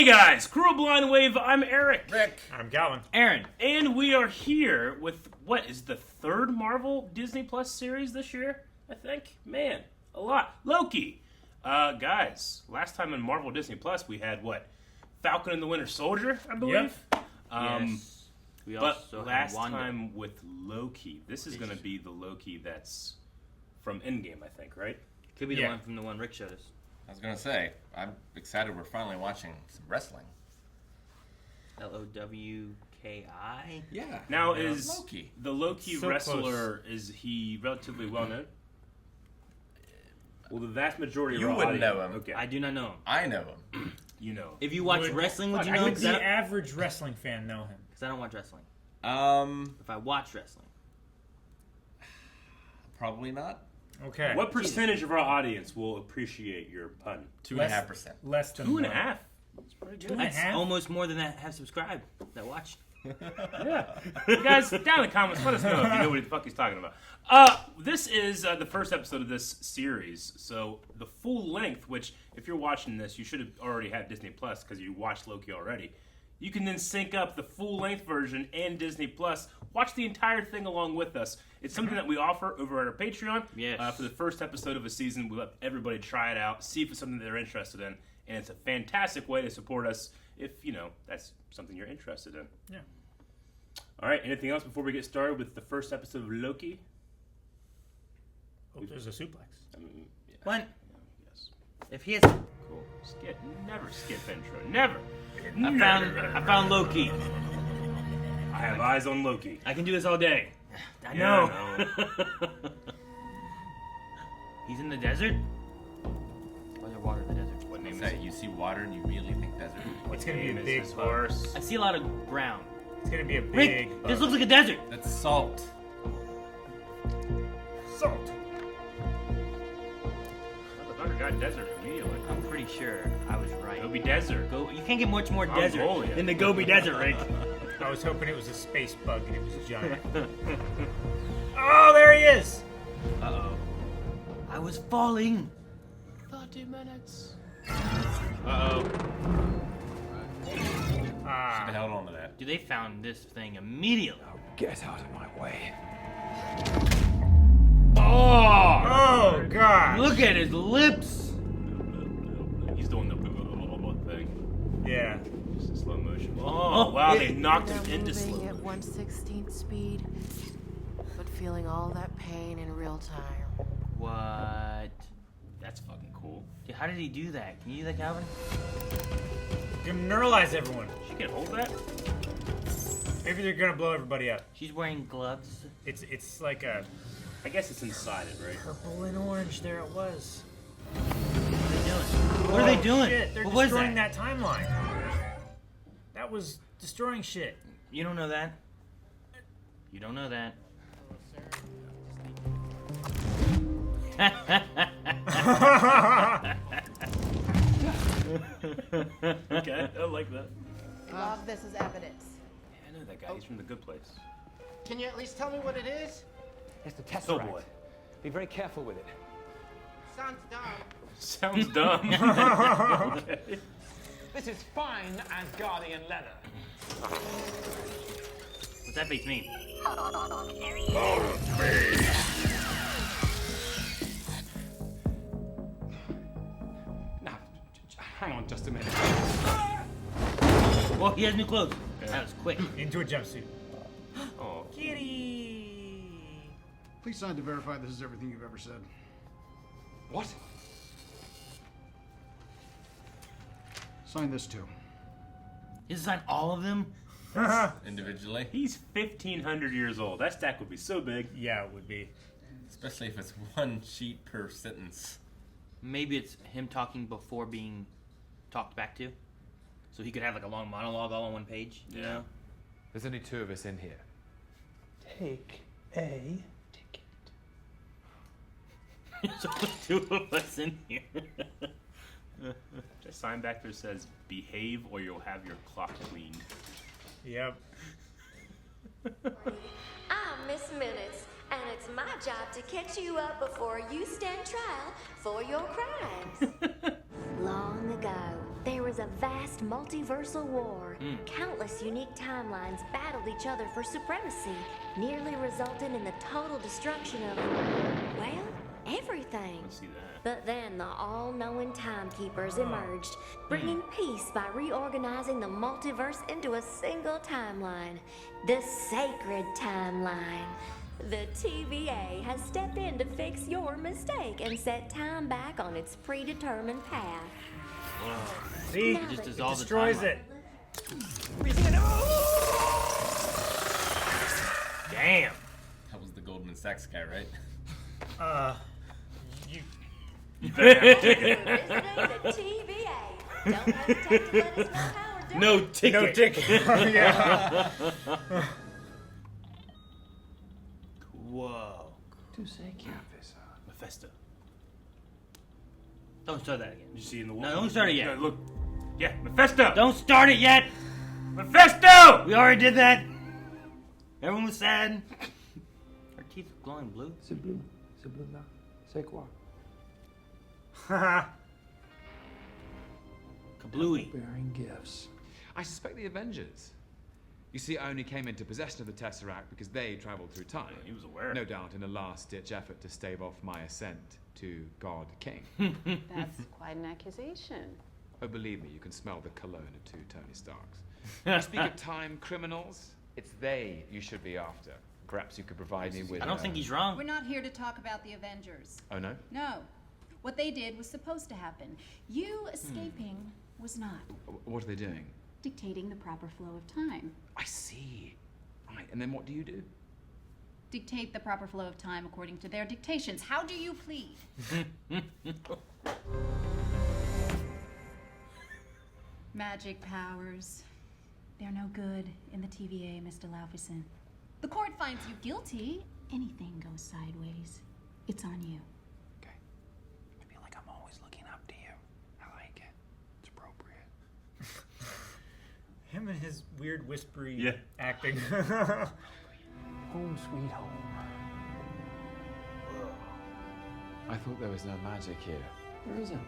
Hey guys, Crew of Blind Wave, I'm Eric. Rick. I'm Gowan. Aaron. And we are here with what is the third Marvel Disney Plus series this year, I think? Man, a lot. Loki. Guys, last time in Marvel Disney Plus we had what? Falcon and the Winter Soldier, I believe. Yes. We But also had last Wanda. time with Loki, this is going to be the Loki that's from Endgame, I think, right? Could be the one from the one Rick showed us. I was gonna say, I'm excited we're finally watching some wrestling. L-O-W-K-I? Yeah. Now is Loki. the Loki So wrestler, is he relatively well known? Well, the vast majority You of our wouldn't audience, know him. Okay, I do not know him. I know him. you know. If you watch wrestling, would you know him? Would Because the average wrestling fan know him? I don't watch wrestling. If I watch wrestling. Probably not. Okay. What percentage of our audience will appreciate your pun? 2.5%. Less than 2.5. one. That's pretty good. That's half? almost more than that have subscribed that watch. Yeah. You guys, down in the comments, let us know if you know what the fuck he's talking about. This is the first episode of this series, so the full length, which if you're watching this, you should have already had Disney Plus because you watched Loki already. You can then sync up the full length version and Disney Plus. Watch the entire thing along with us. It's something that we offer over at our Patreon. Yes. For the first episode of a season, we let everybody try it out, see if it's something that they're interested in, and it's a fantastic way to support us if, you know, that's something you're interested in. Yeah. All right, anything else before we get started with the first episode of Loki? Oh, there's a suplex. Yeah. What? Yes. If he has... Cool. Never skip intro. Never. I found Loki. I have eyes on Loki. I can do this all day. I Yeah, know. I know. He's in the desert? Why is there water in the desert? What name Is is that it? you see water and you immediately think desert? It's gonna be a Name is big his bug. horse. I see a lot of brown. It's gonna be a Rick, big bug. this looks like a desert. That's salt. salt. Motherfucker got desert immediately. I'm pretty sure I was right. It'll be desert. You can't get much more desert Mongolia. than the Gobi Desert, Rick. I was hoping it was a space bug and it was giant. Oh, there he is! Uh-oh. I was falling. 30 minutes. Uh-oh. Should have Ah, held on to that. Dude, they found this thing immediately. Get out of my way. oh God! Look at his lips. He's doing the thing. Yeah. Just in slow motion. Oh, wow, they knocked him They're into slow moving at motion. 1/16 speed, but feeling all that pain in real time. What? That's fucking cool. Dude, how did he do that? Can you do that, Calvin? Gonna neuralize everyone. She can hold that? Maybe they're gonna blow everybody up. She's wearing gloves. It's like a I guess it's inside it, right? purple and orange. There it was. What are they doing? Shit, they're What was destroying that? that timeline. That was destroying shit. You don't know that. You don't know that. Okay, I like that. Log this as evidence. Yeah, I know that guy. He's from the good place. Can you at least tell me what it is? It's the Tesseract. Oh boy. Be very careful with it. Sounds dumb. Sounds dumb. Okay. This is fine Asgardian leather. What's that face mean? Now, hang on just a minute. Well, he has new clothes. That was quick. Into a jumpsuit. Oh, Kitty. Please sign to verify this is everything you've ever said. What? Sign this too. Is this on all of them? Individually. he's 1,500 years old. That stack would be so big. Yeah, it would be. Especially if it's one sheet per sentence. Maybe it's him talking before being talked back to. So he could have like a long monologue all on one page, you know? There's only two of us in here. Take a ticket. There's only two of us in here. That sign back there says, behave or you'll have your clock cleaned. Yep. I'm Miss Minutes, and it's my job to catch you up before you stand trial for your crimes. Long ago, there was a vast multiversal war. Countless unique timelines battled each other for supremacy, nearly resulting in the total destruction of, well, everything. Let's see that. But then the all-knowing timekeepers emerged, bringing peace by reorganizing the multiverse into a single timeline, the sacred timeline. The TVA has stepped in to fix your mistake and set time back on its predetermined path. See? Now Just that- dissolves the Destroys timeline. it. Damn. That was the Goldman Sachs guy, right? You better have to take it. Visiting the TVA. Don't hesitate to let us know how we're doing. No ticket. No ticket. Yeah. Whoa. Tu sais qui a fait ça? Mephisto. Don't start that again. Did you see in the wall? No, don't start it yet. Yeah, look. Yeah, Mephisto. Don't start it yet. Mephisto. We already did that. Everyone was sad. Our teeth are glowing blue. C'est bleu. C'est bleu là. C'est quoi? Kablooey. Bearing gifts. I suspect the Avengers. You see, I only came into possession of the Tesseract because they travelled through time. He was aware. No doubt in a last-ditch effort to stave off my ascent to God King. That's quite an accusation. Oh, believe me, you can smell the cologne of two Tony Starks. You speak of time criminals, it's they you should be after. Perhaps you could provide me with... I don't think he's wrong. We're not here to talk about the Avengers. Oh, no? No. What they did was supposed to happen. You escaping was not. What are they doing? Dictating the proper flow of time. I see. Right, and then what do you do? Dictate the proper flow of time according to their dictations. How do you plead? Magic powers. They're no good in the TVA, Mr. Laufeyson. The court finds you guilty. Anything goes sideways. It's on you. Okay. I feel like I'm always looking up to you. I like it. It's appropriate. Him and his weird whispery Yeah. acting. Home sweet home. I thought there was no magic here. There isn't.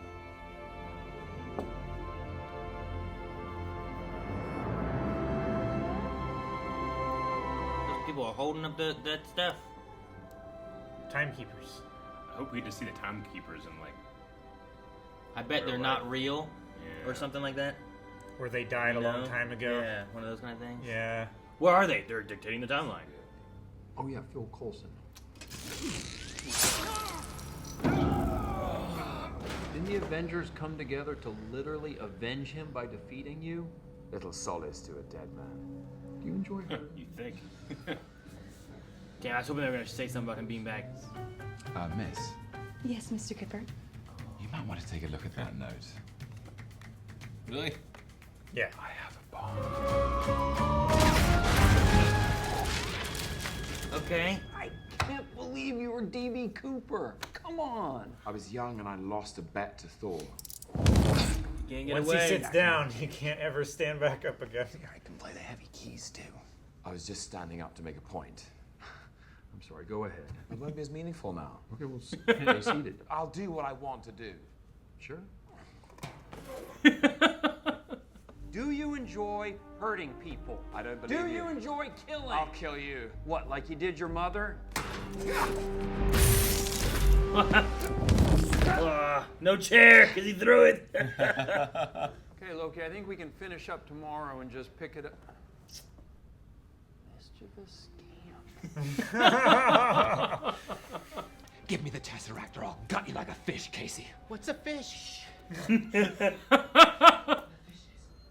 Those people are holding up that stuff. Timekeepers. I hope we get to see the timekeepers and like. I bet they're Or not like- real Yeah. or something like that. Where they died a long No? time ago. Yeah, one of those kind of things. Yeah. Where are they? They're dictating the timeline. Oh yeah, Phil Coulson. Didn't the Avengers come together to literally avenge him by defeating you? Little solace to a dead man. Do you enjoy her? You think? Damn, I was hoping they were going to say something about him being back. Miss, Yes, Mr. Kipper. you might want to take a look at that note. Really? Yeah. I have a bomb. Okay. I can't believe you were DB Cooper. Come on. I was young and I lost a bet to Thor. Can't get Once away. he sits down, he can't ever stand back up again. I can play the heavy keys too. I was just standing up to make a point. I'm sorry, go ahead. It won't be as meaningful now. Okay, well, stay seated. I'll do what I want to do. Sure. Do you enjoy hurting people? I don't believe Do you enjoy killing? I'll kill you. What, like you did your mother? No chair, because he threw it. Okay, Loki, I think we can finish up tomorrow and just pick it up. Mischievous scamp. Give me the Tesseract or I'll gut you like a fish, Casey. What's a fish?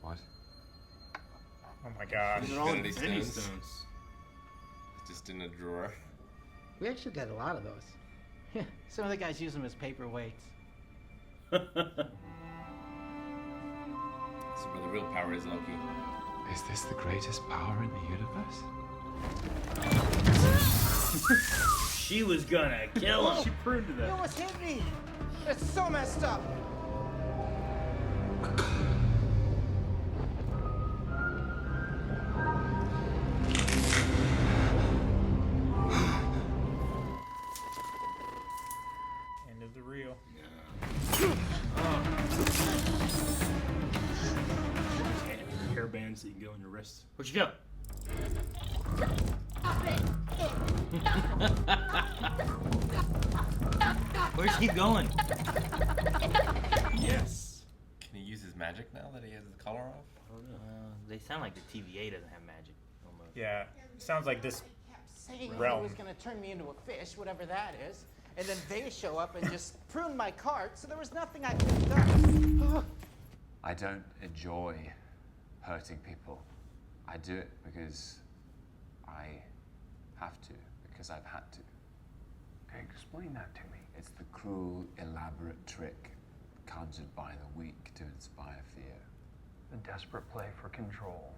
What? Oh my gosh. These are all Infinity Infinity Stones. Stones. Just in a drawer. We actually got a lot of those. Yeah, some of the guys use them as paperweights. This is where the real power is, Loki. Is this the greatest power in the universe? She was gonna kill him. She proved You that. almost hit me. It's so messed up. End of the reel. pins that you can go on your wrists. Where'd you go? Where'd you keep going? Yes. Can he use his magic now that he has the collar off? They sound like the TVA doesn't have magic. Almost. Yeah, sounds like this Saying realm. he was going to turn me into a fish, whatever that is. And then they show up and just prune my cart, so there was nothing I could have done. I don't enjoy hurting people. I do it because I have to, because I've had to. Okay, explain that to me. It's the cruel, elaborate trick conjured by the weak to inspire fear. A desperate play for control.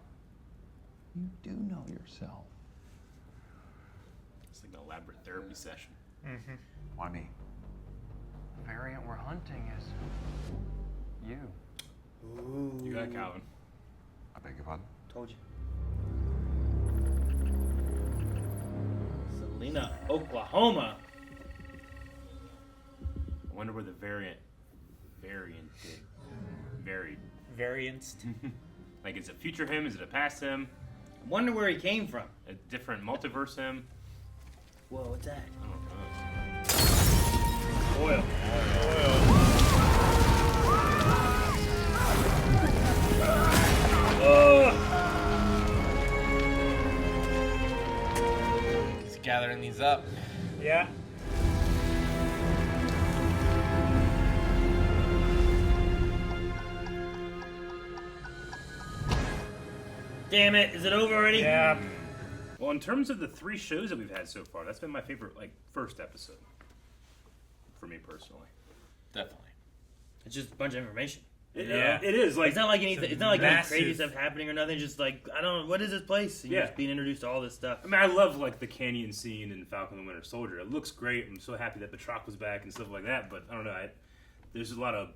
You do know yourself. It's like an elaborate therapy session. Mm-hmm. Why me? The variant we're hunting is you. You got it, Calvin. I beg your pardon? Told you. Salina, Oklahoma. I wonder where the variant did. Varied. Variance. Like, is it future him? Is it a past him? I wonder where he came from. A different multiverse him? Whoa, what's that? I don't know. Oil. He's gathering these up. Yeah. Damn it, is it over already? Yeah. Well, in terms of the 3 shows that we've had so far, that's been my favorite, first episode. For me personally. Definitely. It's just a bunch of information. Yeah, it is. Like, it's not like anything. It's not like any massive- crazy stuff happening or nothing. Just like I don't know what is this place. And you're just being introduced to all this stuff. I mean, I love the canyon scene in Falcon and the Winter Soldier. It looks great. I'm so happy that Batroc was back and stuff like that. But I don't know. There's a lot of,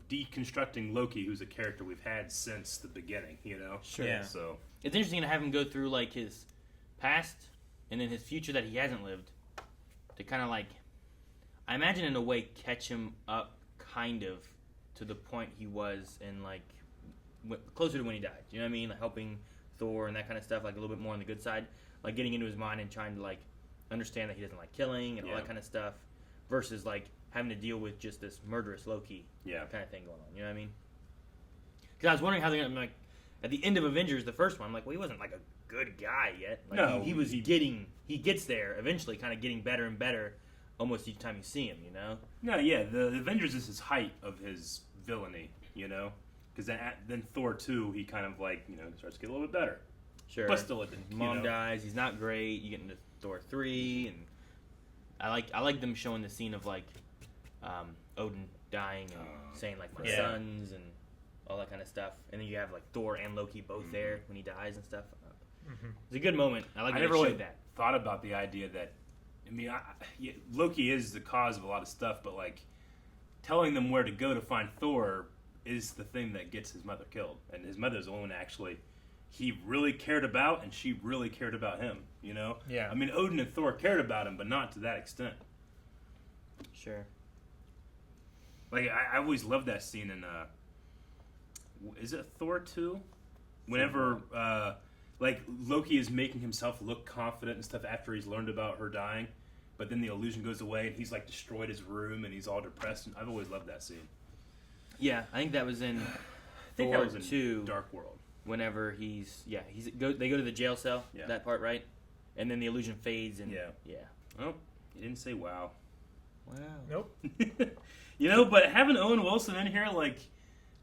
deconstructing Loki, who's a character we've had since the beginning. Sure. Yeah. So It's interesting to have him go through his past and then his future that he hasn't lived to kind of I imagine in a way catch him up kind of to the point he was in closer to when he died. You know what I mean? Like helping Thor and that kind of stuff, a little bit more on the good side, getting into his mind and trying to understand that he doesn't like killing and all that kind of stuff, versus having to deal with just this murderous Loki kind of thing going on. You know what I mean? Because I was wondering how they're gonna at the end of Avengers, the first one, I'm like, well, he wasn't a good guy yet. No, he gets there eventually, kind of getting better and better, almost each time you see him. no, yeah, the Avengers is his height of his villainy. Because then Thor 2, he kind of starts to get a little bit better. Sure. But still, his mom dies. He's not great. You get into Thor 3, and I like them showing the scene of Odin dying and saying my sons and all that kind of stuff. And then you have Thor and Loki both there when he dies and stuff. It's a good moment. I never really thought about the idea that, Loki is the cause of a lot of stuff, but telling them where to go to find Thor is the thing that gets his mother killed. And his mother's the one actually he really cared about, and she really cared about him, Yeah. I mean, Odin and Thor cared about him, but not to that extent. Sure. I always loved that scene in, is it Thor 2? Whenever, Loki is making himself look confident and stuff after he's learned about her dying, but then the illusion goes away and he's destroyed his room and he's all depressed. And I've always loved that scene. Yeah, I think that was in Thor Thor was in 2. Dark World. Whenever they go to the jail cell. Yeah. That part, right? And then the illusion fades and yeah. Oh, you didn't say wow. Wow. Nope. But having Owen Wilson in here,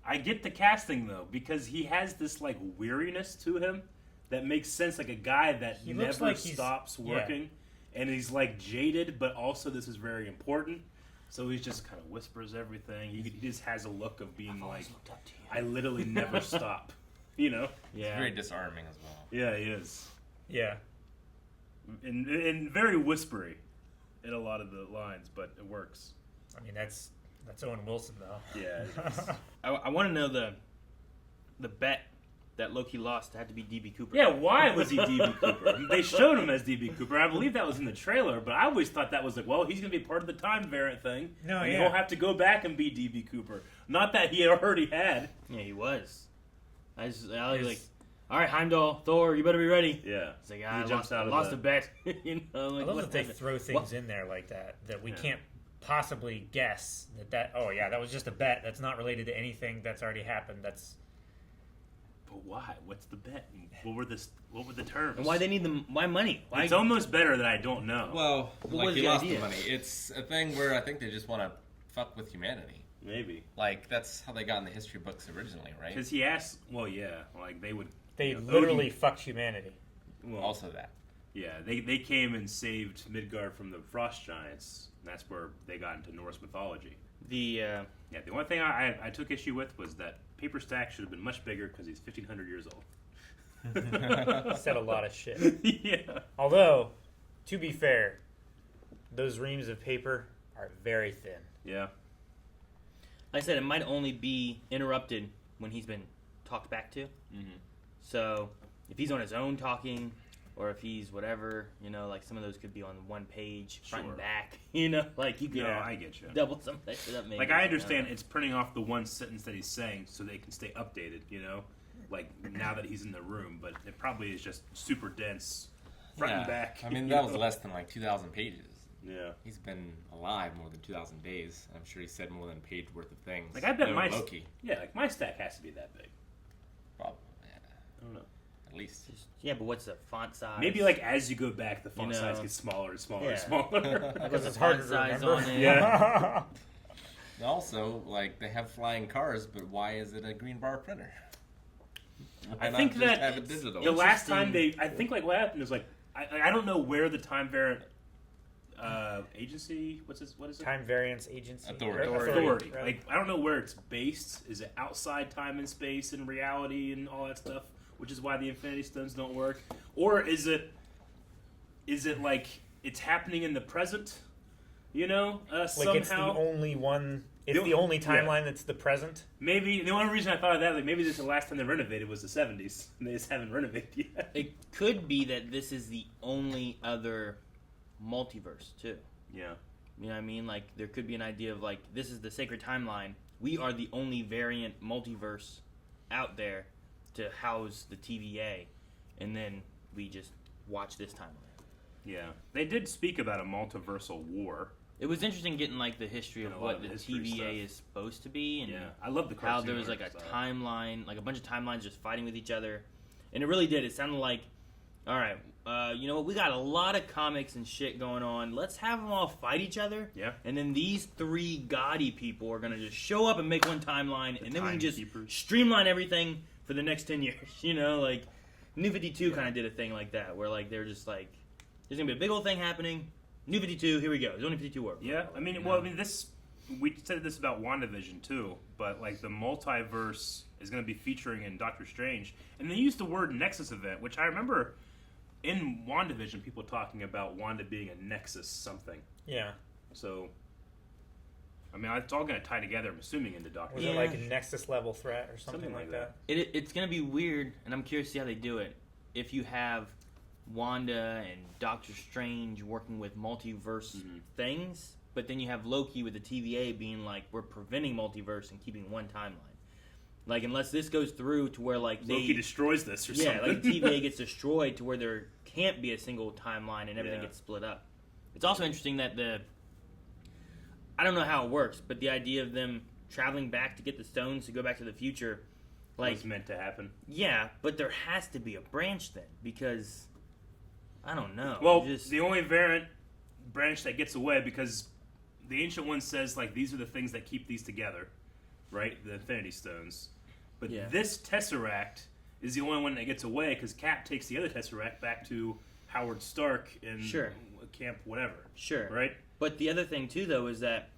I get the casting though, because he has this weariness to him that makes sense, a guy that He looks never like he's- stops working, and he's jaded, but also this is very important. So he just kind of whispers everything. He just has a look of being I literally never stop. Yeah. It's very disarming as well. Yeah, he is. Yeah. And very whispery in a lot of the lines, but it works. I mean, that's Owen Wilson, though. Yeah. It is. I want to know the bet that Loki lost had to be D.B. Cooper. Yeah, why was he D.B. Cooper? They showed him as D.B. Cooper. I believe that was in the trailer, but I always thought that was he's going to be part of the time variant thing. No, and yeah. he'll have to go back and be D.B. Cooper. Not that he already had. Yeah, he was. I was like, all right, Heimdall, Thor, you better be ready. Yeah. It's like, He I jumps out of lost the- a bet. You know, like, I love what that they happened? throw things in there like that we can't possibly guess that. Oh yeah, that was just a bet. That's not related to anything that's already happened. That's. But why? What's the bet? What were the terms? And why they need them? Why money? Why? It's almost better that I don't know. Well, What like was he the lost idea? the money. It's a thing where I think they just want to fuck with humanity. Maybe. Like, that's how they got in the history books originally, right? Because he asked, well, yeah, like they would. They you know, literally Odin- fucked humanity. Well, Also that. yeah, they came and saved Midgard from the frost giants. And that's where they got into Norse mythology. The Yeah, the only thing I took issue with was that Paper Stack should have been much bigger because he's 1,500 years old. Said a lot of shit. Yeah. Although, to be fair, those reams of paper are very thin. Yeah. like I said, it might only be interrupted when he's been talked back to. Mm-hmm. So if he's on his own talking, or if he's whatever, you know, like some of those could be on one page, front Sure. and back. You know, like you could No, I get you. double some of that shit up. Maybe. Like I understand it's printing off the one sentence that he's saying so they can stay updated, you know? Like now that he's in the room, but it probably is just super dense, front and back. I mean, you that was know? less than like 2,000 pages. Yeah. He's been alive more than 2,000 days. I'm sure he said more than a page worth of things. Like I bet No, my Loki. Yeah, like my stack has to be that big. Probably. I don't know. At least. Yeah, but what's the font size? Maybe like as you go back, the font You know, size gets smaller and smaller and yeah. smaller. Because the it's harder font to size remember. on it. Yeah. Also, like, they have flying cars, but why is it a green bar printer? Why I not think just that have it digital? the last time I think like what happened is like I don't know where the time variant agency what is it? Time Variance Agency. Authority. Authority. Right. Like I don't know where it's based. Is it outside time and space and reality and all that stuff? Which is why the Infinity Stones don't work, or is it like it's happening in the present? You know, Like somehow. it's the only one. It's The- the only yeah. timeline that's the present. Maybe the only reason I thought of that, like maybe this is the last time they renovated was the 70s, and they just haven't renovated yet. It could be that this is the only other multiverse too. Yeah. You know what I mean? Like there could be an idea of like this is the sacred timeline. We are the only variant multiverse out there to house the TVA, and then we just watch this timeline. Yeah. They did speak about a multiversal war. It was interesting getting like the history And of a lot what of the history TVA stuff. is supposed to be, and Yeah. I love the how cartoon there was like art a style. timeline, like a bunch of timelines just fighting with each other, and it really did. It sounded like, all right, you know what? We got a lot of comics and shit going on. Let's have them all fight each other. Yeah. And then these three gaudy people are gonna just show up and make one timeline, and then we can just timekeepers. streamline everything for the next 10 years. You know, like New 52 kind of did a thing like that, where like they're just like, there's gonna be a big old thing happening. New 52, here we go. There's only 52 words. Yeah. I mean, well, I mean, we said this about WandaVision too, but like the multiverse is going to be featuring in Doctor Strange, and they used the word Nexus event, which I remember in WandaVision people talking about Wanda being a Nexus something. Yeah. So, I mean, it's all going to tie together. I'm assuming into Doctor. Was Yeah. it like a Nexus level threat or something like that? It's gonna be weird, and I'm curious to see how they do it. If you have Wanda and Doctor Strange working with multiverse things, but then you have Loki with the TVA being like, we're preventing multiverse and keeping one timeline. Like, unless this goes through to where like Loki destroys this or yeah, something. like TVA gets destroyed to where there can't be a single timeline and everything Yeah. gets split up. It's also interesting that I don't know how it works, but the idea of them traveling back to get the stones to go back to the future, like was meant to happen. yeah, but there has to be a branch then because I don't know. Well, Just- the only branch that gets away because the Ancient One says like these are the things that keep these together, right? The Infinity Stones. But Yeah. this Tesseract is the only one that gets away because Cap takes the other Tesseract back to Howard Stark in Sure. Camp whatever. Sure. Right? But the other thing too, though, is that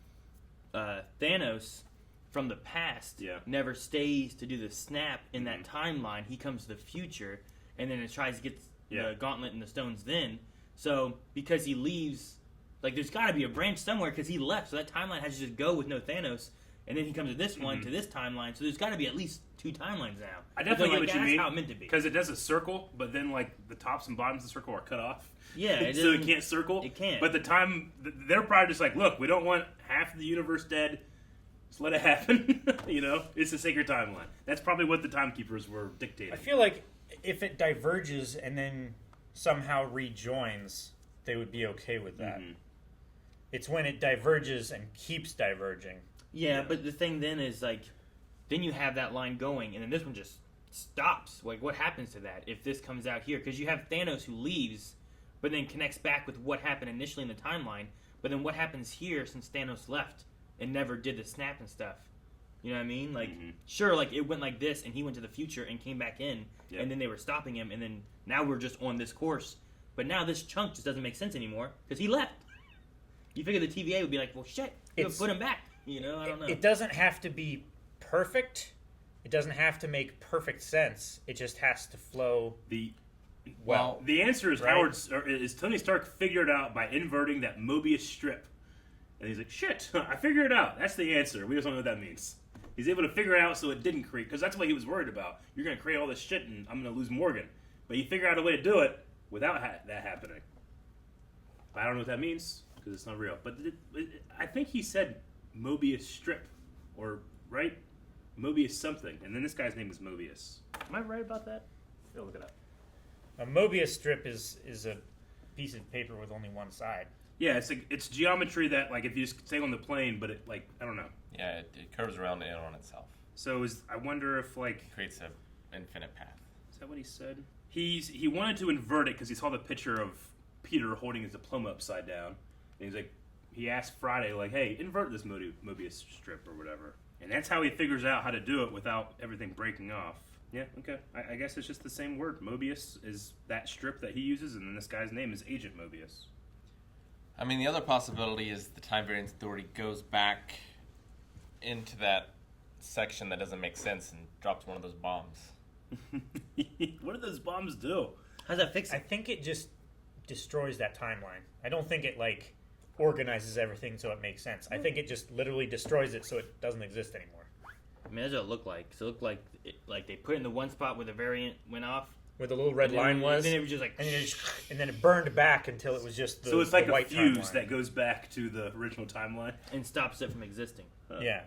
Thanos from the past never stays to do the snap in that timeline. He comes to the future, and then it tries to get the gauntlet and the stones then. So because he leaves, like there's got to be a branch somewhere because he left. So that timeline has to just go with no Thanos, and then he comes to this one to this timeline. So there's got to be at least two timelines now. I definitely get what you that's mean. how it meant to be. Because it does a circle, but then like the tops and bottoms of the circle are cut off. Yeah, it so it doesn't- can't circle. it can't. But the time they're probably just like, look, we don't want half of the universe dead. Just let it happen. It's a sacred timeline. That's probably what the timekeepers were dictating. I feel like if it diverges and then somehow rejoins, they would be okay with that. Mm-hmm. It's when it diverges and keeps diverging. Yeah, but the thing then is, like, then you have that line going, and then this one just stops. Like, what happens to that if this comes out here? Because you have Thanos who leaves, but then connects back with what happened initially in the timeline. But then what happens here since Thanos left and never did the snap and stuff? You know what I mean? Like, sure, like, it went like this, and he went to the future and came back in, and then they were stopping him, and then now we're just on this course. But now this chunk just doesn't make sense anymore, because he left. You figure the TVA would be like, well, shit, you put him back. I don't know. It doesn't have to be perfect. It doesn't have to make perfect sense. It just has to flow the answer is right? is Tony Stark figured out by inverting that Mobius strip. And he's like, shit, I figured it out. That's the answer. We just don't know what that means. He's able to figure it out so it didn't create, because that's what he was worried about. You're going to create all this shit and I'm going to lose Morgan. But he figured out a way to do it without that happening. I don't know what that means, because it's not real. But I think he said Mobius strip, right? Mobius something. And then this guy's name is Mobius. Am I right about that? Go look it up. A Mobius strip is a piece of paper with only one side. Yeah, it's geometry that, like, if you just stay on the plane, but it, like, I don't know. Yeah, it curves around in on itself. So I wonder if, like... It creates an infinite path. Is that what he said? He wanted to invert it because he saw the picture of Peter holding his diploma upside down. And he's like, he asked Friday, like, hey, invert this Mobius strip or whatever. And that's how he figures out how to do it without everything breaking off. Yeah, okay. I guess it's just the same word. Mobius is that strip that he uses, and then this guy's name is Agent Mobius. I mean, the other possibility is the Time Variance Authority goes back into that section that doesn't make sense and drops one of those bombs. What do those bombs do? How's that fix it? I think it just destroys that timeline. I don't think it, like, organizes everything so it makes sense. I think it just literally destroys it so it doesn't exist anymore. I mean, that's what it looked like. So it looked like they put it in the one spot where the variant went off. Where the little red line was. And then it was just like... And then it burned back until it was just the So it's like the white a fuse timeline that goes back to the original timeline? And stops it from existing. Yeah.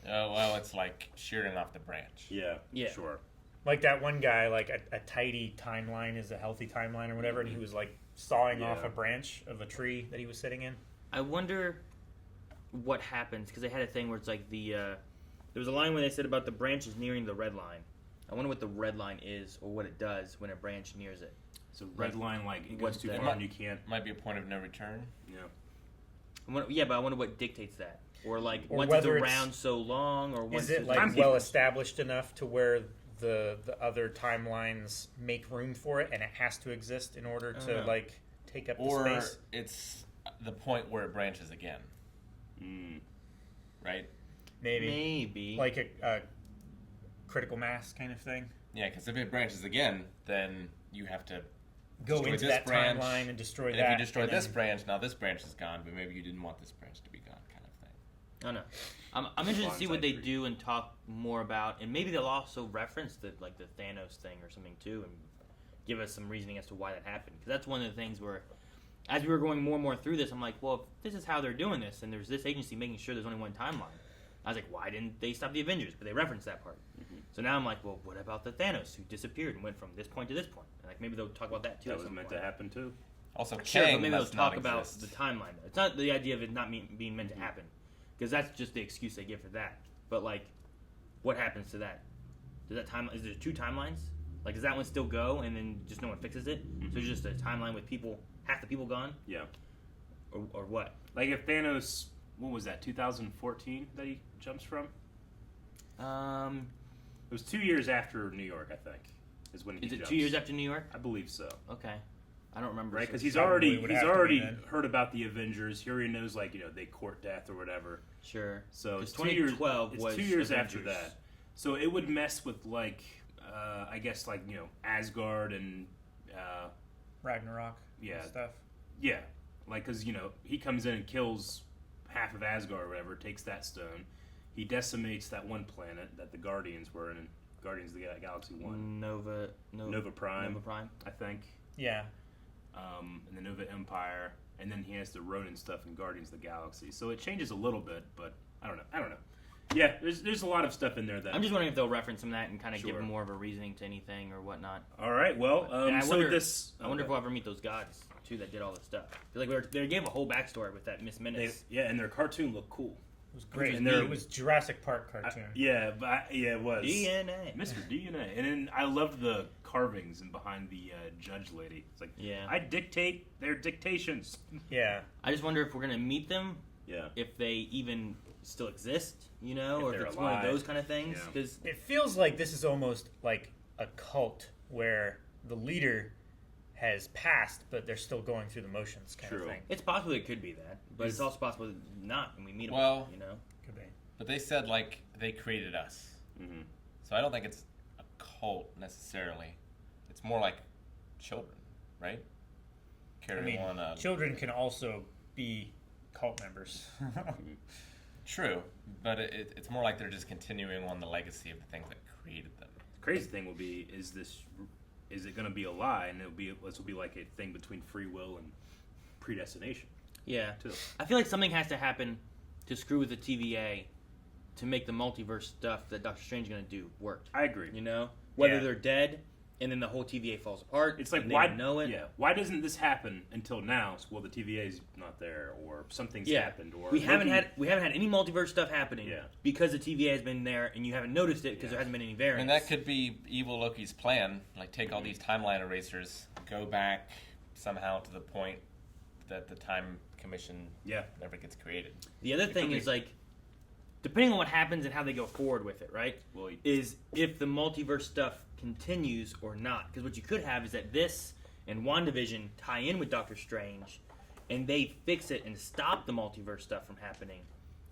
Oh, well, it's like shearing off the branch. Yeah, sure. Like that one guy, like a tidy timeline is a healthy timeline or whatever, and he was like sawing off a branch of a tree that he was sitting in. I wonder what happens, because they had a thing where it's like there was a line where they said about the branches nearing the red line. I wonder what the red line is, or what it does when a branch nears it. So red line, like, it goes too far and you can't... Might be a point of no return. Yeah. But I wonder what dictates that. Or, like, Or once it's around so long, or once is it, like, well established enough to where the other timelines make room for it, and it has to exist in order to, like, take up the space? Or it's the point where it branches again. Right? Maybe. Like a critical mass kind of thing? Yeah, because if it branches again, then you have to go destroy into this that branch, timeline and destroy and that. if you destroy this then... branch, now this branch is gone, but maybe you didn't want this branch to be gone, kind of thing. I don't know. I'm interested to see what they do and talk more about, and maybe they'll also reference the Thanos thing or something too, and give us some reasoning as to why that happened. Because that's one of the things where, as we were going more and more through this, I'm like, well, if this is how they're doing this, and there's this agency making sure there's only one timeline. I was like, why didn't they stop the Avengers? But they referenced that part. So now I'm like, well, what about the Thanos who disappeared and went from this point to this point? And like maybe they'll talk about that too. That was meant to happen too. Also, sure, but maybe they'll talk about the timeline. It's not the idea of it not being meant to happen, because that's just the excuse they give for that. But like, what happens to that? Does that time? Is there two timelines? Like, does that one still go and then just no one fixes it? So it's just a timeline with half the people gone? Yeah. Or what? Like if Thanos, what was that, 2014 that he jumps from? It was 2 years after New York, I think, is when he jumps. 2 years after New York? I believe so. Okay. I don't remember. Right, because he's already heard about the Avengers. He already knows, like, they court death or whatever. Sure. So it's 2012 it's was 2 years Avengers. after that. So it would mess with, like, I guess, like, Asgard and... Ragnarok stuff. Yeah. Like, because, he comes in and kills half of Asgard or whatever, takes that stone. He decimates that one planet that the Guardians were in Guardians of the Galaxy 1. Nova Prime. I think. Yeah. And the Nova Empire, and then he has the Ronin stuff in Guardians of the Galaxy. So it changes a little bit, but I don't know. Yeah, there's a lot of stuff in there that I'm just wondering if they'll reference some of that and kind of give Sure. them more of a reasoning to anything or whatnot. All right, well, And I so wonder, this. I wonder if we'll ever meet those gods too that did all this stuff. They gave a whole backstory with that Miss Minutes. And their cartoon looked cool. It was great. And It was Jurassic Park cartoon. It was DNA. Mr. DNA, and then I loved the carvings and behind the judge lady. It's like, I dictate their dictations. Yeah, I just wonder if we're gonna meet them. Yeah, if they even still exist, you know, If or if they're it's one alive. of those kind of things. Yeah. Because it feels like this is almost like a cult where the leader has passed, but they're still going through the motions, kind of thing. it's possible it could be that, but it's also possible not when we meet them. Well, you know, could be. But they said like they created us, so I don't think it's a cult necessarily. It's more like children, right? Carrying on a children can also be cult members. True, but it's more like they're just continuing on the legacy of the things that created them. The crazy thing will be, is it going to be a lie, and this will be like a thing between free will and predestination. yeah. Too. I feel like something has to happen to screw with the TVA to make the multiverse stuff that Doctor Strange is going to do work. I agree. You know, whether they're dead and then the whole TVA falls apart. It's like, and why they know it? Yeah, why doesn't this happen until now? So, well, the TVA's not there, or something's happened, or we haven't had any multiverse stuff happening Yeah. because the TVA has been there and you haven't noticed it because there hasn't been any variants. And that could be evil Loki's plan. Like, take all these timeline erasers, go back somehow to the point that the time commission never gets created. The other thing is, like, depending on what happens and how they go forward with it, right? Well, is if the multiverse stuff continues or not. Because what you could have is that this and WandaVision tie in with Doctor Strange, and they fix it and stop the multiverse stuff from happening,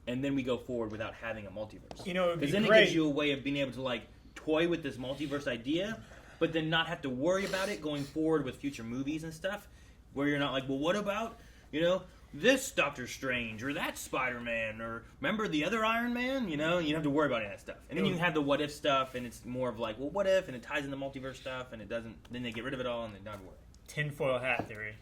and then we go forward without having a multiverse. You know, it'd be because then great. it gives you a way of being able to, like, toy with this multiverse idea, but then not have to worry about it going forward with future movies and stuff, where you're not like, well, what about, you know, this Doctor Strange or that Spider-Man or remember the other Iron Man? You know, you don't have to worry about any of that stuff. And then you have the what if stuff, and it's more of like, well, what if, and it ties in the multiverse stuff, and it doesn't. Then they get rid of it all, and they don't worry. Tinfoil hat theory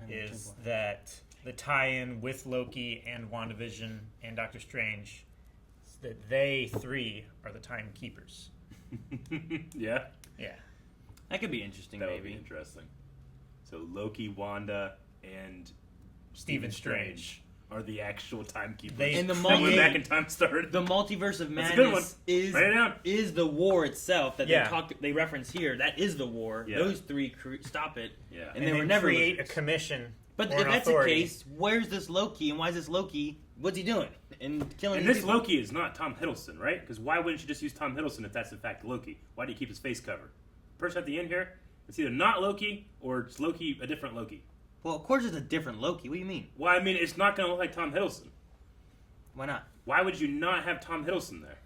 is that the tie-in with Loki and WandaVision and Doctor Strange is that they three are the timekeepers. Yeah. That could be interesting. That maybe would be interesting. So Loki, Wanda, and Stephen Strange are the actual timekeepers. And the that went back in time started. The multiverse of That's a good one. madness is Write it down. is the war itself that they reference here. That is the war. Yeah. Those three stop it. Yeah. And they were never create a commission. But or if an that's authority. the case, where's this Loki, and why is this Loki? What's he doing? And killing And these this people? Loki is not Tom Hiddleston, right? Because why wouldn't you just use Tom Hiddleston if that's in fact Loki? Why do you keep his face covered? Person at the end here, it's either not Loki or it's Loki, a different Loki. Well, of course it's a different Loki. What do you mean? Well, I mean, it's not going to look like Tom Hiddleston. Why not? Why would you not have Tom Hiddleston there?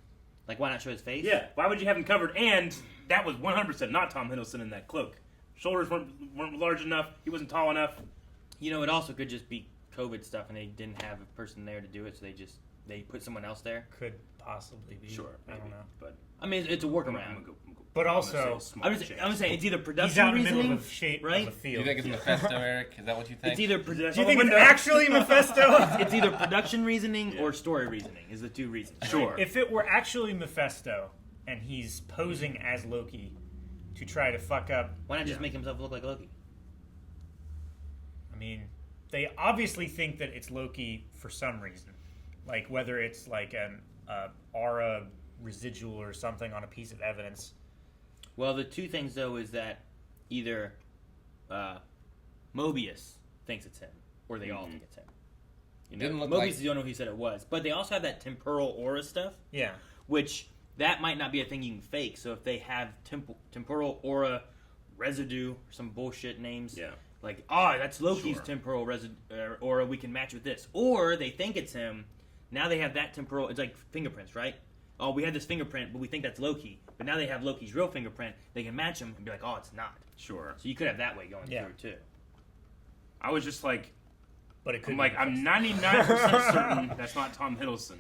Like, why not show his face? Yeah, why would you have him covered? And that was 100% not Tom Hiddleston in that cloak. Shoulders weren't large enough. He wasn't tall enough. You know, it also could just be COVID stuff, and they didn't have a person there to do it, so they put someone else there. Could possibly be. Sure, I don't maybe, know. but I mean, it's a workaround. But also, I'm just saying, it's either he's production out in the reasoning, middle of the right? of the field. You think it's Mephisto, Eric? Is that what you think? It's either Do you think it's actually Mephisto? it's either production reasoning or story reasoning is the two reasons. Sure. If it were actually Mephisto and he's posing as Loki to try to fuck up, Why not just make himself look like Loki? I mean, they obviously think that it's Loki for some reason, like whether it's like an aura residual or something on a piece of evidence. Well, the two things though is that either Mobius thinks it's him, or they all think it's him. You know, Didn't look Mobius like- is the only one who said it was, but they also have that temporal aura stuff. Yeah. Which that might not be a thing you can fake. So if they have temporal aura residue or some bullshit names, like that's Loki's temporal aura, we can match with this, or they think it's him. Now they have that temporal. It's like fingerprints, right? Oh, we had this fingerprint, but we think that's Loki. But now they have Loki's real fingerprint. They can match him and be like, oh, it's not. Sure. So you could have that way going through too. I was just like, but it could. I'm 99% certain that's not Tom Hiddleston.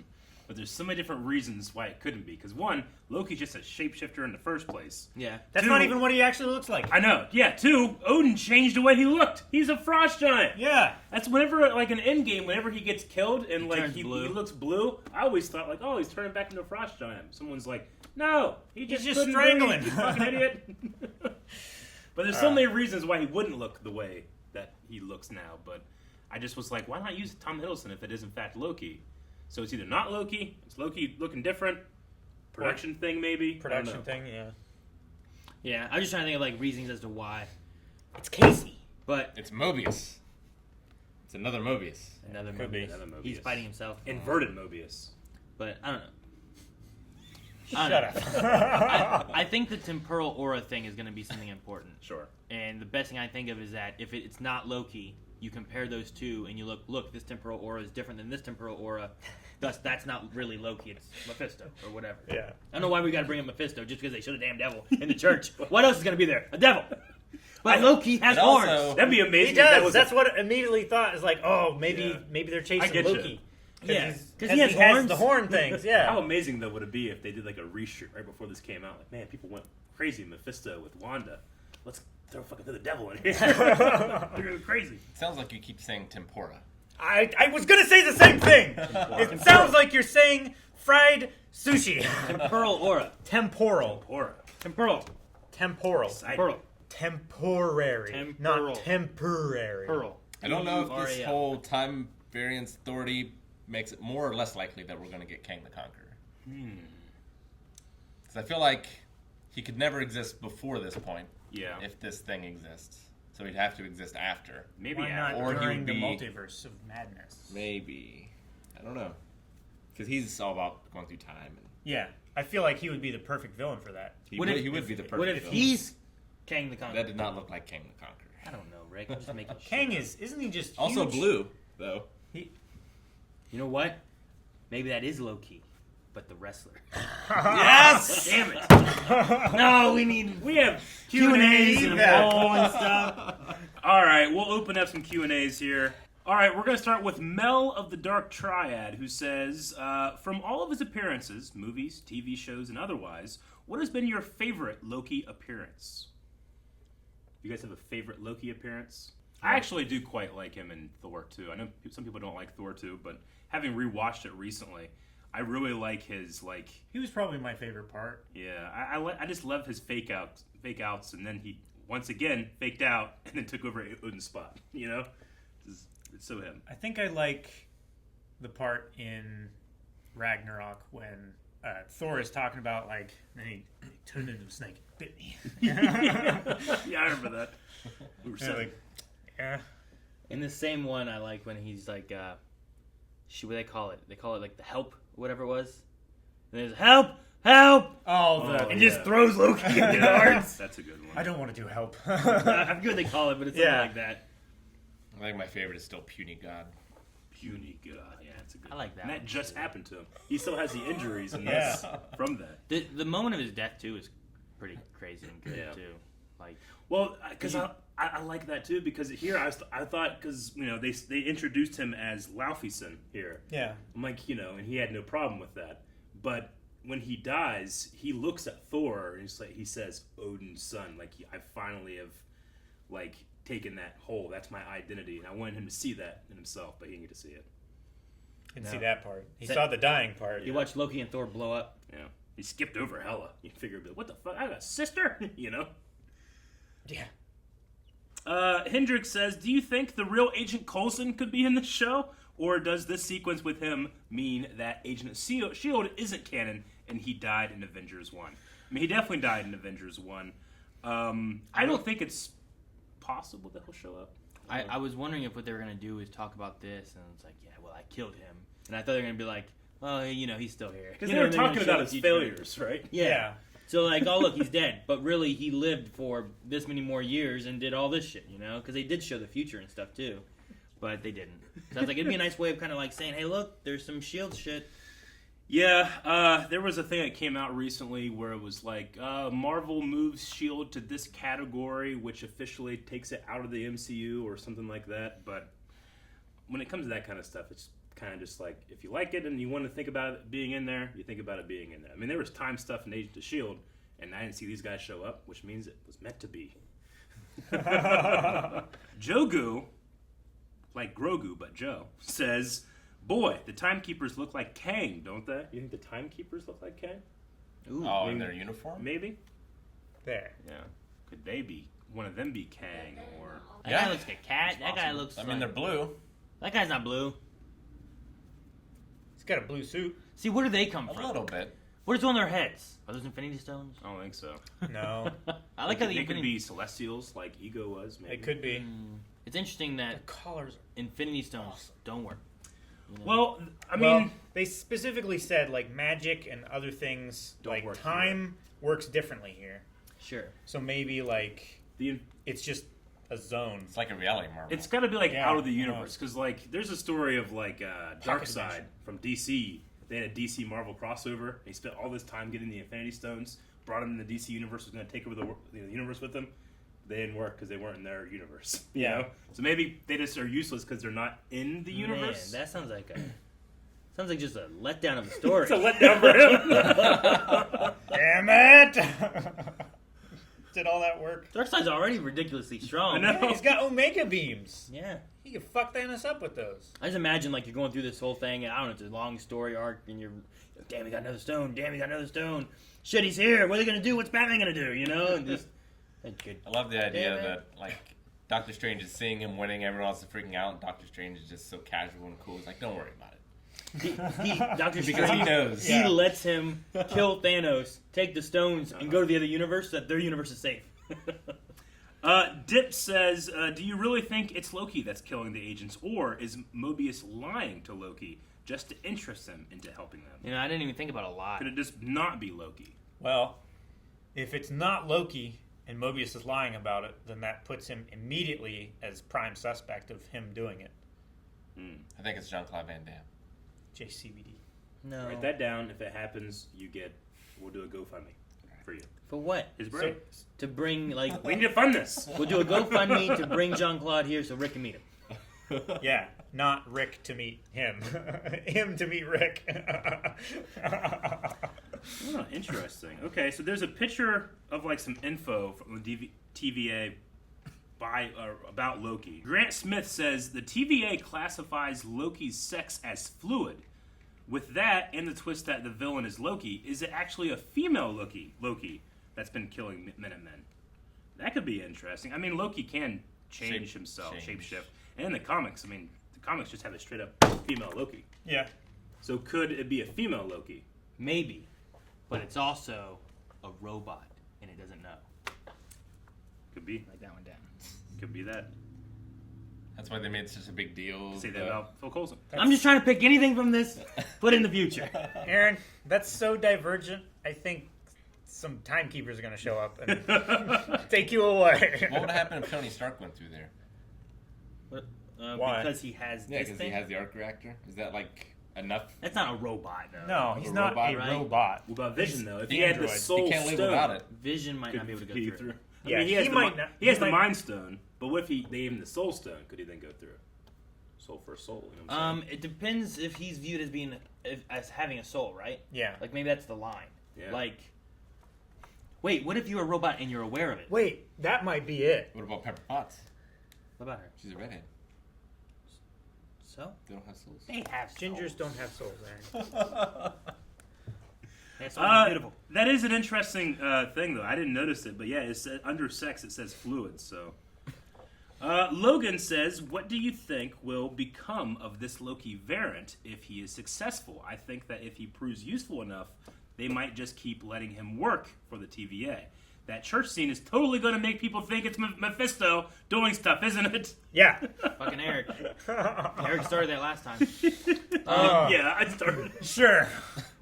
But there's so many different reasons why it couldn't be. Because one, Loki's just a shapeshifter in the first place. Yeah. That's Two, not even what he actually looks like. I know. Yeah. Two, Odin changed the way he looked. He's a frost giant. Yeah. That's whenever, like, in Endgame, whenever he gets killed and, like, turns he blue. looks blue, I always thought, like, oh, he's turning back into a frost giant. Someone's like, no, he's just just strangling. You fucking idiot. But there's so many reasons why he wouldn't look the way that he looks now. But I just was like, why not use Tom Hiddleston if it is, in fact, Loki? So it's either not Loki, it's Loki looking different, production thing maybe. Production thing, yeah. Yeah, I'm just trying to think of like reasons as to why. It's Casey, but It's Mobius. It's another Mobius. another Could be. Another Mobius. He's fighting himself. Inverted Mobius. But I don't know. Shut up. I think the temporal aura thing is going to be something important. Sure. And the best thing I think of is that if it's not Loki, you compare those two and you look, this temporal aura is different than this temporal aura. Thus, that's not really Loki. It's Mephisto or whatever. Yeah. I don't know why we got to bring up Mephisto just because they showed a damn devil in the church. What else is going to be there? A devil. But Loki has And horns. also- That'd be amazing. He if that does. was That's what I immediately thought. Is like, oh, maybe they're I chasing get you. Loki. Yeah, because 'cause he has horns. the horn things. Yeah. How amazing though would it be if they did like a reshoot right before this came out? Like, man, people went crazy Mephisto with Wanda. Let's throw fucking the devil in here. They're going crazy. Sounds like you keep saying tempura. I was gonna say the same thing. It sounds like you're saying fried sushi. Temporal aura. Temporal. Aura. Temporal. Temporal. Temporal. Temporary. Temporal. Not temporary. Pearl. I don't know if this P-U-R-A-L. whole time variance authority makes it more or less likely that we're going to get Kang the Conqueror. Because I feel like he could never exist before this point. Yeah. If this thing exists, so he'd have to exist after. Maybe Why after. not Or he during would the be- multiverse of madness? Maybe. I don't know. Because he's all about going through time. And Yeah, I feel like he would be the perfect villain for that. he What would, if- he would be the perfect What if villain. he's Kang the Conqueror? That did not look like Kang the Conqueror. I don't know, Rick. I'm just making shit Kang up. isn't he just Also huge? blue, though. He, You know what? Maybe that is Loki, but the wrestler. Yes! Damn it! No, we have Q&As and a poll and stuff. All right, we'll open up some Q&As here. All right, we're going to start with Mel of the Dark Triad, who says, from all of his appearances, movies, TV shows, and otherwise, what has been your favorite Loki appearance? You guys have a favorite Loki appearance? I actually do quite like him in Thor 2. I know some people don't like Thor 2, but having rewatched it recently, I really like his, like... he was probably my favorite part. Yeah, I just love his fake outs, and then he, once again, faked out, and then took over Odin's spot, you know? It's so him. I think I like the part in Ragnarok when Thor is talking about, like, and he turned into a snake, bit me. Yeah, I remember that. We were Yeah, saying, like, yeah. In the same one, I like when he's like, what do they call it? They call it like the help, whatever it was. And there's help, and just throws Loki in the yards. That's a good one. I don't want to do help. I forget what they call it, but it's something Yeah. like that. I think my favorite is still Puny God. Puny God. Yeah, that's a good I like that And that one. just happened to him. He still has the injuries in Yeah. this from that. The moment of his death too is pretty crazy and good Yeah. too. Like, Well, because I like that too, because here I thought, because, you know, they introduced him as Laufeyson here. Yeah. I'm like, you know, and he had no problem with that. But when he dies, he looks at Thor and he's like, he says, Odin's son. Like, I finally have, like, taken that whole, that's my identity. And I wanted him to see that in himself, but he didn't get to see it. Didn't No. see that part. He Sa- saw the dying part. you watch Loki and Thor blow up. Yeah. He skipped over Hela. You figure, what the fuck? I got a sister? You know? Yeah. Hendrix says, do you think the real Agent Coulson could be in the show? Or does this sequence with him mean that Agent S.H.I.E.L.D. isn't canon and he died in Avengers 1? I mean, he definitely died in Avengers 1. I don't think it's possible that he'll show up. I was wondering if what they were gonna do is talk about this, and it's like, yeah, well, I killed him, and I thought they were gonna be like, oh, you know, he's still here. Because You they know, were they're gonna talking show about the his future. failures, right? Yeah. So like, oh look, he's dead, but really he lived for this many more years and did all this shit, you know? Because they did show the future and stuff too, but they didn't. So I was like, it'd be a nice way of kind of like saying, hey, look, there's some Shield shit. Yeah, there was a thing that came out recently where it was like, Marvel moves S.H.I.E.L.D. to this category, which officially takes it out of the MCU or something like that. But when it comes to that kind of stuff, it's kind of just like, if you like it and you want to think about it being in there, you think about it being in there. I mean, there was time stuff in Agents of S.H.I.E.L.D., and I didn't see these guys show up, which means it was meant to be. Jogu, like Grogu, but Joe, says, boy, the Timekeepers look like Kang, don't they? You think the Timekeepers look like Kang? Ooh, oh, in their uniform? Maybe. There. Yeah. Could they be? One of them be Kang, or... That guy looks like a cat. That guy looks I mean, they're blue. That guy's not blue. He's got a blue suit. See, where do they come from? A little bit. What is on their heads? Are those Infinity Stones? I don't think so. No. I like how they could be Celestials, like Ego was, maybe. It could be. It's interesting that the collars Infinity Stones don't work. You know? Well, I mean... they specifically said, like, magic and other things, don't like, work time works differently here. Sure. So maybe, like, it's just a zone. It's like a reality marvel. It's got to be, like, out of the universe. Because, like, there's a story of, like, Darkseid from DC. They had a DC Marvel crossover. He spent all this time getting the Infinity Stones, brought him in the DC universe, was going to take over the universe with them. They didn't work because they weren't in their universe. You know? So maybe they just are useless because they're not in the universe. Man, that sounds like just a letdown of a story. It's a letdown for him. Damn it! Did all that work? Darkseid's already ridiculously strong. I know. Yeah, he's got Omega beams. Yeah. He can fuck Thanos up with those. I just imagine, like, you're going through this whole thing, and I don't know, it's a long story arc, and you're, damn, he got another stone, damn, he got another stone. Shit, he's here, what are they going to do? What's Batman going to do, you know? And just, I love the idea that, like, Doctor Strange is seeing him winning, everyone else is freaking out, and Doctor Strange is just so casual and cool. He's like, don't worry about it. Doctor because Strange, he knows. He lets him kill Thanos, take the stones, and go to the other universe so that their universe is safe. Dip says, do you really think it's Loki that's killing the agents, or is Mobius lying to Loki just to interest them into helping them? You know, I didn't even think about a lie. Could it just not be Loki? Well, if it's not Loki and Mobius is lying about it, then that puts him immediately as prime suspect of him doing it. I think it's JeanClaude Van Damme. JCVD. No. Write that down. If it happens, we'll do a GoFundMe for you. For what? His brain. To bring, like... We need to fund this. We'll do a GoFundMe to bring JeanClaude here so Rick can meet him. Yeah, not Rick to meet him. Him to meet Rick. Oh, interesting. Okay, so there's a picture of, like, some info from the TVA about Loki. Grant Smith says the TVA classifies Loki's sex as fluid. With that, and the twist that the villain is Loki, is it actually a female Loki that's been killing Minutemen? That could be interesting. I mean, Loki can change himself, shapeshift. And in the comics, I mean, the comics just have a straight up female Loki. Yeah. So could it be a female Loki? Maybe. But it's also a robot, and it doesn't know. Could be. Write that one down. Could be that. That's why they made such a big deal. Say that about Phil Coulson. I'm just trying to pick anything from this, put in the future. Aaron, that's so divergent. I think some timekeepers are going to show up and take you away. What would happen if Tony Stark went through there? What? Why? Because he has Yeah, this because thing? he has the arc reactor. Is that like enough? That's not a robot, though. No, he's not a robot. What about Vision, though? If the he had the android. Soul He can't live Stone, without it. Vision might not be able to go through. I Yeah, mean, he might not. He has he the might- Mind Stone, but what if they gave him the Soul Stone? Could he then go through? Soul for soul. You know what I'm saying? It depends if he's viewed as being as having a soul, right? Yeah. Like maybe that's the line. Yeah. Like, wait, what if you're a robot and you're aware of it? Wait, that might be it. What about Pepper Potts? What about her? She's a redhead. So They don't have souls. they have Gingers souls. don't have souls, Aaron. That's so beautiful. That is an interesting thing, though. I didn't notice it, but yeah, it said, under sex it says fluid. So, Logan says, "What do you think will become of this Loki variant if he is successful? I think that if he proves useful enough, they might just keep letting him work for the TVA. That church scene is totally going to make people think it's Mephisto doing stuff, isn't it?" Yeah. Fucking Eric. Eric started that last time. Yeah, I started. Sure.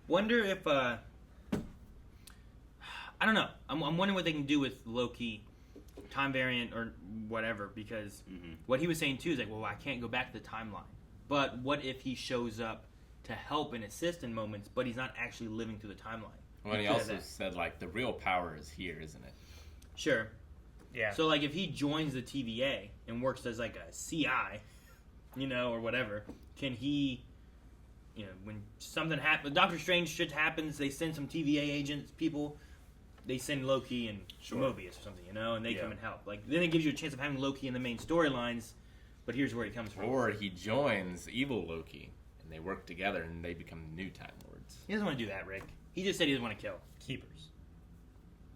Wonder if I don't know. I'm wondering what they can do with Loki, time variant or whatever, because what he was saying too is like, well, I can't go back to the timeline. But what if he shows up to help and assist in moments, but he's not actually living through the timeline? Well, and he also said like the real power is here, isn't it? Sure. Yeah. So like if he joins the TVA and works as like a CI, you know, or whatever, can he when something happens, Doctor Strange shit happens, they send some TVA agents, people. They send Loki and Mobius or something, and they come and help. Like then it gives you a chance of having Loki in the main storylines. But here's where he comes from. Or he joins evil Loki, and they work together, and they become new Time Lords. He doesn't want to do that, Rick. He just said he doesn't want to kill. Keepers.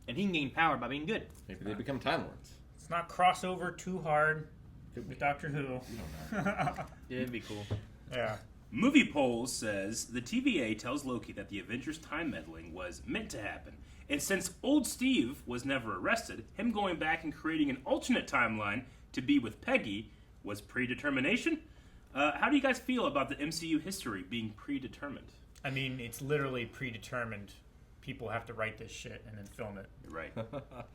And he can gain power by being good. Maybe they become Time Lords. Let's not cross over too hard with Doctor Who. Yeah, it'd be cool. Yeah. Movie Polls says the TVA tells Loki that the Avengers time meddling was meant to happen. And since old Steve was never arrested, him going back and creating an alternate timeline to be with Peggy was predetermination. How do you guys feel about the MCU history being predetermined? I mean, it's literally predetermined. People have to write this shit and then film it. Right.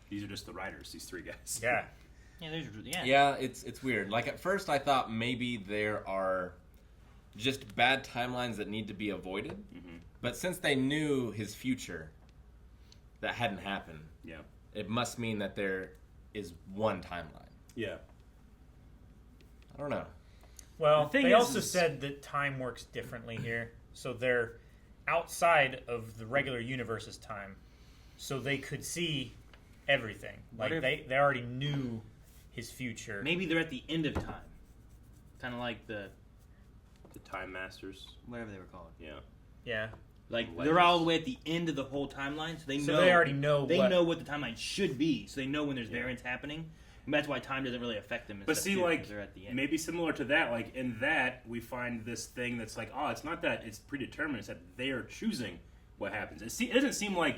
These are just the writers, these three guys. Yeah. Yeah, it's weird. Like, at first I thought maybe there are just bad timelines that need to be avoided. Mm-hmm. But since they knew his future that hadn't happened, it must mean that there is one timeline. Yeah. I don't know. Well, they also said that time works differently here. So they're outside of the regular universe's time. So they could see everything. Like, they already knew his future. Maybe they're at the end of time. Kind of like the Time Masters. Whatever they were called. Yeah. Yeah. Like, they're all the way at the end of the whole timeline, so they already know know what the timeline should be, so they know when there's variance happening. And that's why time doesn't really affect them. But see, too, like, they're at the end. maybe similar to that, like, in that, we find this thing that's like, it's not that it's predetermined, it's that they are choosing what happens. It doesn't seem like,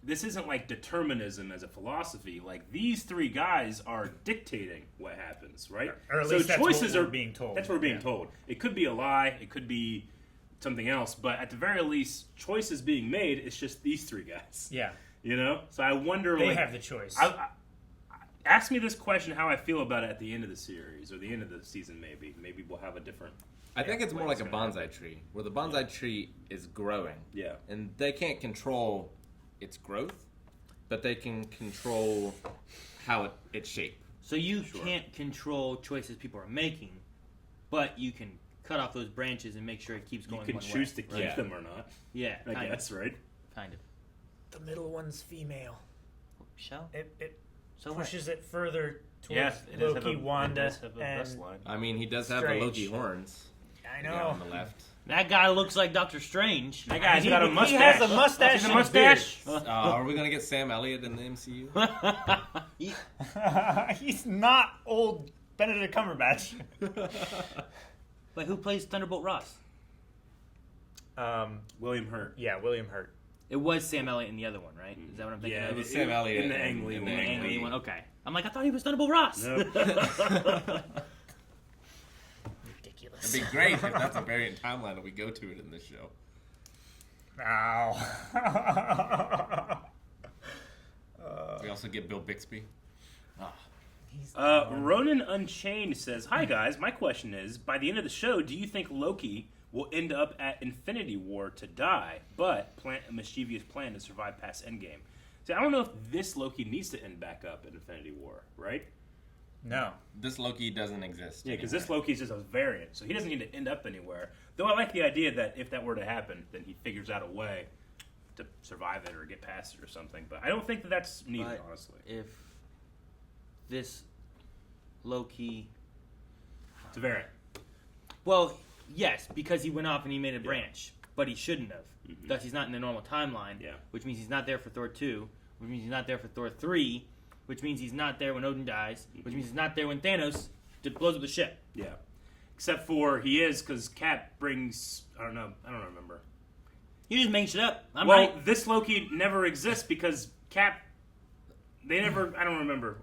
this isn't like determinism as a philosophy. Like, these three guys are dictating what happens, right? Or at least that's choices what we're being told. That's what we're being told. It could be a lie, it could be something else, but at the very least, choices being made, it's just these three guys. Yeah. So I wonder, they have the choice. Ask me this question, how I feel about it at the end of the series, or the end of the season, maybe. Maybe we'll have a different... I think it's more like a bonsai tree, where the bonsai tree is growing. Yeah. And they can't control its growth, but they can control how it's shaped. So you can't control choices people are making, but you can cut off those branches and make sure it keeps going one way. You can choose to keep them or not. Yeah, I guess, right? Kind of. The middle one's female. Shell? It so pushes it further towards Loki, Wanda, and I mean, he does have the Loki horns. I know. On the left. That guy looks like Doctor Strange. That guy's got a mustache. He has a mustache. And a mustache. Are we gonna get Sam Elliott in the MCU? He's not old Benedict Cumberbatch. Wait, who plays Thunderbolt Ross? William Hurt. Yeah, William Hurt. It was Sam Elliott in the other one, right? Is that what I'm thinking Yeah, of? It was Sam Elliott in the Ang Lee one. Ang Lee one. Okay. I'm like, I thought he was Thunderbolt Ross. Nope. Ridiculous. It'd be great if that's a variant timeline and we go to it in this show. Ow. We also get Bill Bixby. Ronan Unchained says, "Hi guys, my question is, by the end of the show, do you think Loki will end up at Infinity War to die, but plant a mischievous plan to survive past Endgame?" See, I don't know if this Loki needs to end back up at Infinity War, right? No. This Loki doesn't exist. Yeah, because this Loki is just a variant, so he doesn't need to end up anywhere. Though I like the idea that if that were to happen, then he figures out a way to survive it or get past it or something. But I don't think that that's needed, honestly. If this Loki... It's a variant. Well, yes, because he went off and he made a branch, but he shouldn't have. Mm-hmm. Thus, he's not in the normal timeline, which means he's not there for Thor 2, which means he's not there for Thor 3, which means he's not there when Odin dies, which means he's not there when Thanos blows up the ship. Yeah. Except for he is, because Cap brings... I don't remember. You just make shit up. I'm well, right. This Loki never exists because Cap... They never... I don't remember.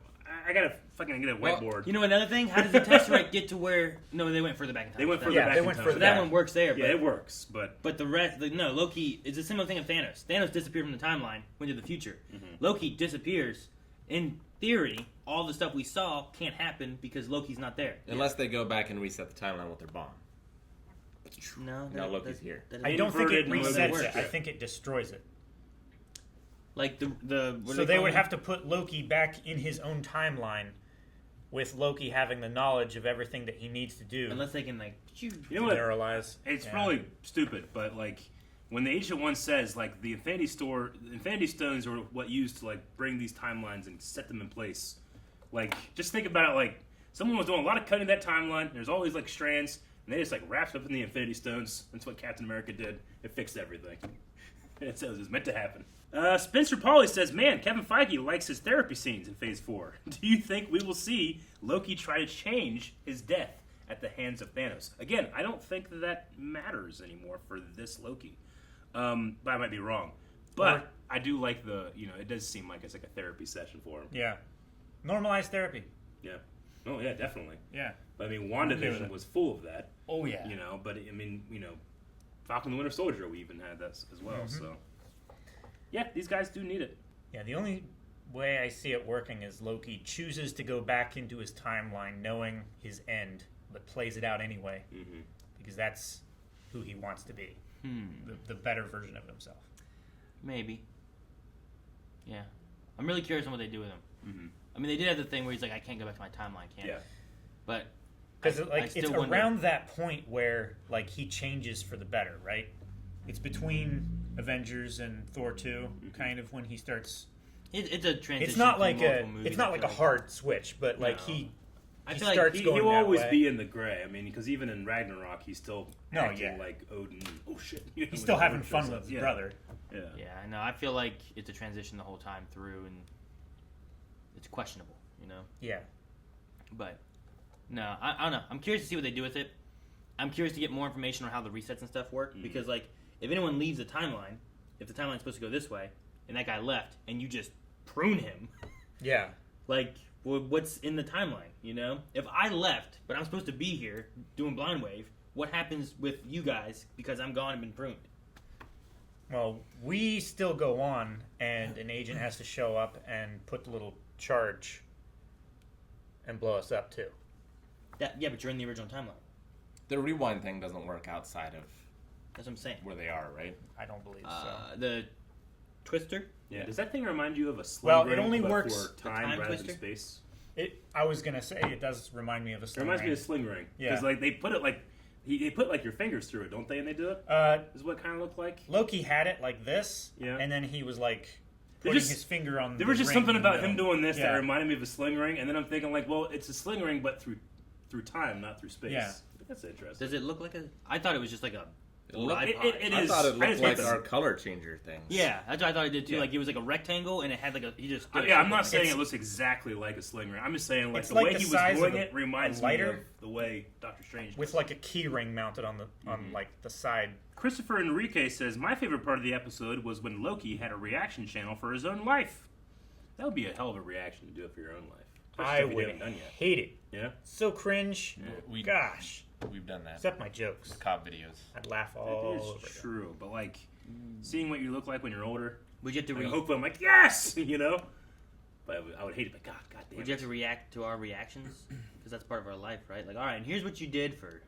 I gotta fucking get a whiteboard. You know another thing? How does the Tesseract get to where... No, they went further back in time. They went further back in time. So that one works there. Yeah, it works, but... But the rest... No, Loki... It's a similar thing of Thanos. Thanos disappeared from the timeline, went to the future. Mm-hmm. Loki disappears. In theory, all the stuff we saw can't happen because Loki's not there. Unless they go back and reset the timeline with their bomb. No, now Loki's here. I don't think it resets it. I think it destroys it. Like so they would have to put Loki back in his own timeline with Loki having the knowledge of everything that he needs to do. Unless they can like, You know what? Neuralize. It's Yeah. probably stupid, but like when the Ancient One says like the Infinity Stones are what used to like bring these timelines and set them in place. Like just think about it. Like someone was doing a lot of cutting that timeline. There's all these like strands, and they just like wrapped up in the Infinity Stones. That's what Captain America did. It fixed everything. It says it's meant to happen. Spencer Pauly says, man, Kevin Feige likes his therapy scenes in Phase 4. Do you think we will see Loki try to change his death at the hands of Thanos? Again, I don't think that matters anymore for this Loki. But I might be wrong. But I do like it does seem like it's like a therapy session for him. Yeah. Normalized therapy. Yeah. Oh, yeah, definitely. Yeah. But I mean, WandaVision was full of that. Oh, yeah. But I mean, Falcon the Winter Soldier, we even had that as well, so... Yeah, these guys do need it. Yeah, the only way I see it working is Loki chooses to go back into his timeline knowing his end, but plays it out anyway. Mm-hmm. Because that's who he wants to be. The better version of himself. Maybe. Yeah. I'm really curious on what they do with him. Mm-hmm. I mean, they did have the thing where he's like, I can't go back to my timeline, can't Yeah. But... Because it's around that point where like he changes for the better, right? It's between Avengers and Thor 2, kind of when he starts. It's a transition. It's not like a hard switch, but like No. he feel starts like going he'll that always way. be in the gray. I mean, because even in Ragnarok, he's still acting like Odin. Oh shit! He's still having fun with his brother. Yeah. Yeah, I know. I feel like it's a transition the whole time through, and it's questionable, Yeah. But no, I don't know. I'm curious to see what they do with it. I'm curious to get more information on how the resets and stuff work because, like, if anyone leaves a timeline, if the timeline's supposed to go this way, and that guy left, and you just prune him, yeah, like, well, what's in the timeline? If I left, but I'm supposed to be here doing Blind Wave, what happens with you guys because I'm gone and been pruned? Well, we still go on, and an agent has to show up and put the little charge and blow us up too. Yeah, but you're in the original timeline. The rewind thing doesn't work outside of. That's what I'm saying. Where they are, right? I don't believe so. The Twister. Yeah. Does that thing remind you of a sling Well, ring, it only but works for time rather than space? I was gonna say it does remind me of a sling It reminds ring. me of a sling ring. Yeah. Because like they put it like they put like your fingers through it, don't they? And they do it. Is what it kind of looked like. Loki had it like this. Yeah. And then he was like putting his finger on. There was just something about him doing this Yeah. that reminded me of a sling ring, and then I'm thinking like, well, it's a sling ring, but through time, not through space. Yeah. That's interesting. Does it look like a? I thought it was just like a. I thought it looked like our color changer thing. Yeah, that's what I thought it did too. Yeah. Like it was like a rectangle, and it had like a. He just. I'm not saying it looks exactly like a sling ring. I'm just saying like the way he was doing it reminds me of the way Doctor Strange with like a key ring mounted on the like the side. Christopher Enrique says my favorite part of the episode was when Loki had a reaction channel for his own life. That would be a hell of a reaction to do it for your own life. I would hate it. Yeah, so cringe. Yeah. Gosh, we've done that. Except my jokes. The cop videos. I'd laugh all over. That is true, but like seeing what you look like when you're older. Would you have to? Hopefully, I'm like yes, But I would hate it. But God damn. Would you have to react to our reactions? Because that's part of our life, right? Like, all right, and here's what you did for.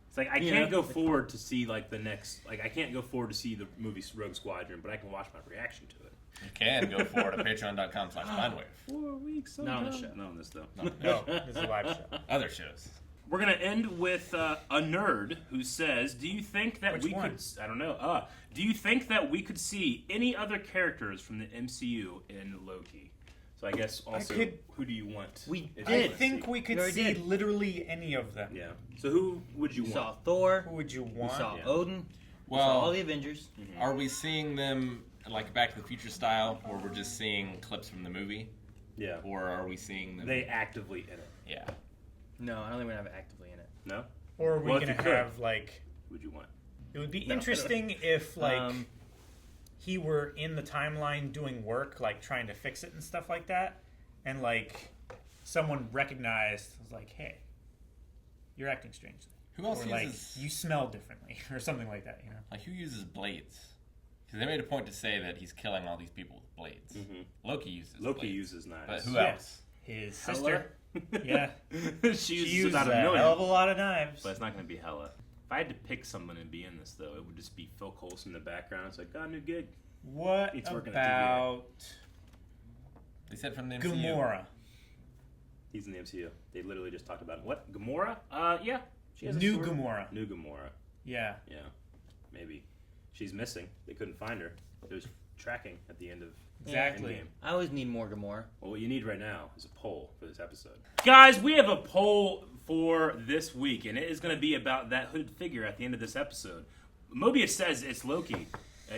It's like I can't go forward to see like the next. Like I can't go forward to see the movie Rogue Squadron, but I can watch my reaction to it. You can go forward to patreon.com/mindwave. 4 weeks. Not on this show. Not on this though. No, this is a live show. Other shows. We're gonna end with a nerd who says, "Do you think that Which one? could? I don't know. Do you think that we could see any other characters from the MCU in Loki?" So I guess also, who do you want? We if did. you I wanna think see? we could already see did. literally any of them. Yeah. So who would you We want? saw Thor. Who would you We want? saw Yeah. Odin. We Well, saw all the Avengers. Are we seeing them like Back to the Future style, or we're just seeing clips from the movie? Yeah. Or are we seeing them? They actively in it. Yeah. No, I don't think we're gonna have it actively in it. No. Or are we Well, if gonna you could. have like? Who would you want? It would be interesting if like he were in the timeline doing work, like trying to fix it and stuff like that, and like someone recognized, was like, "Hey, you're acting strangely." Who else or like uses? you smell differently, or something like that. Like who uses blades? Because they made a point to say that he's killing all these people with blades. Loki uses. Loki blades. uses knives. But who Yeah. else? His Hela? sister. Yeah, she she uses uses about a a million. hell of a lot of knives. But it's not going to be Hela. If I had to pick someone and be in this, though, it would just be Phil Coulson in the background. It's like, got a new gig. What It's working at about They said from the MCU. Gamora? He's in the MCU. They literally just talked about it. What? Gamora? Yeah. She has New a sword. Gamora. New Gamora. Yeah. Yeah. Maybe. She's missing. They couldn't find her. It was tracking at the end of Exactly. Endgame. I always need more Gamora. Well, what you need right now is a poll for this episode. Guys, we have a poll for this week, and it is going to be about that hooded figure at the end of this episode. Mobius says it's Loki.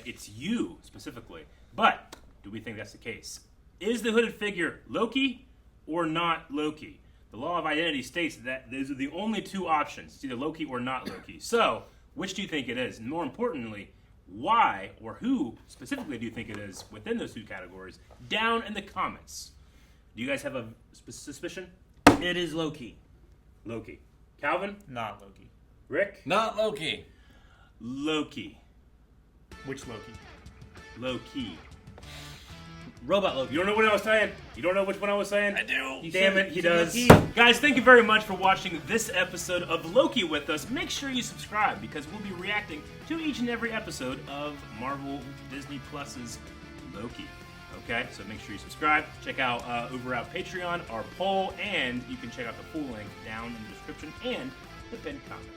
It's you, specifically. But do we think that's the case? Is the hooded figure Loki or not Loki? The law of identity states that those are the only two options. It's either Loki or not Loki. So, which do you think it is? And more importantly, why or who specifically do you think it is within those two categories? Down in the comments. Do you guys have a suspicion? It is Loki. Loki. Calvin? Not Loki. Rick? Not Loki. Loki. Which Loki? Loki. Robot Loki. You don't know what I was saying? You don't know which one I was saying? I do. Damn it, he does. Loki. Guys, thank you very much for watching this episode of Loki with us. Make sure you subscribe because we'll be reacting to each and every episode of Marvel Disney Plus's Loki. Okay, so make sure you subscribe. Check out over at Patreon, our poll, and you can check out the full link down in the description and the pinned comment.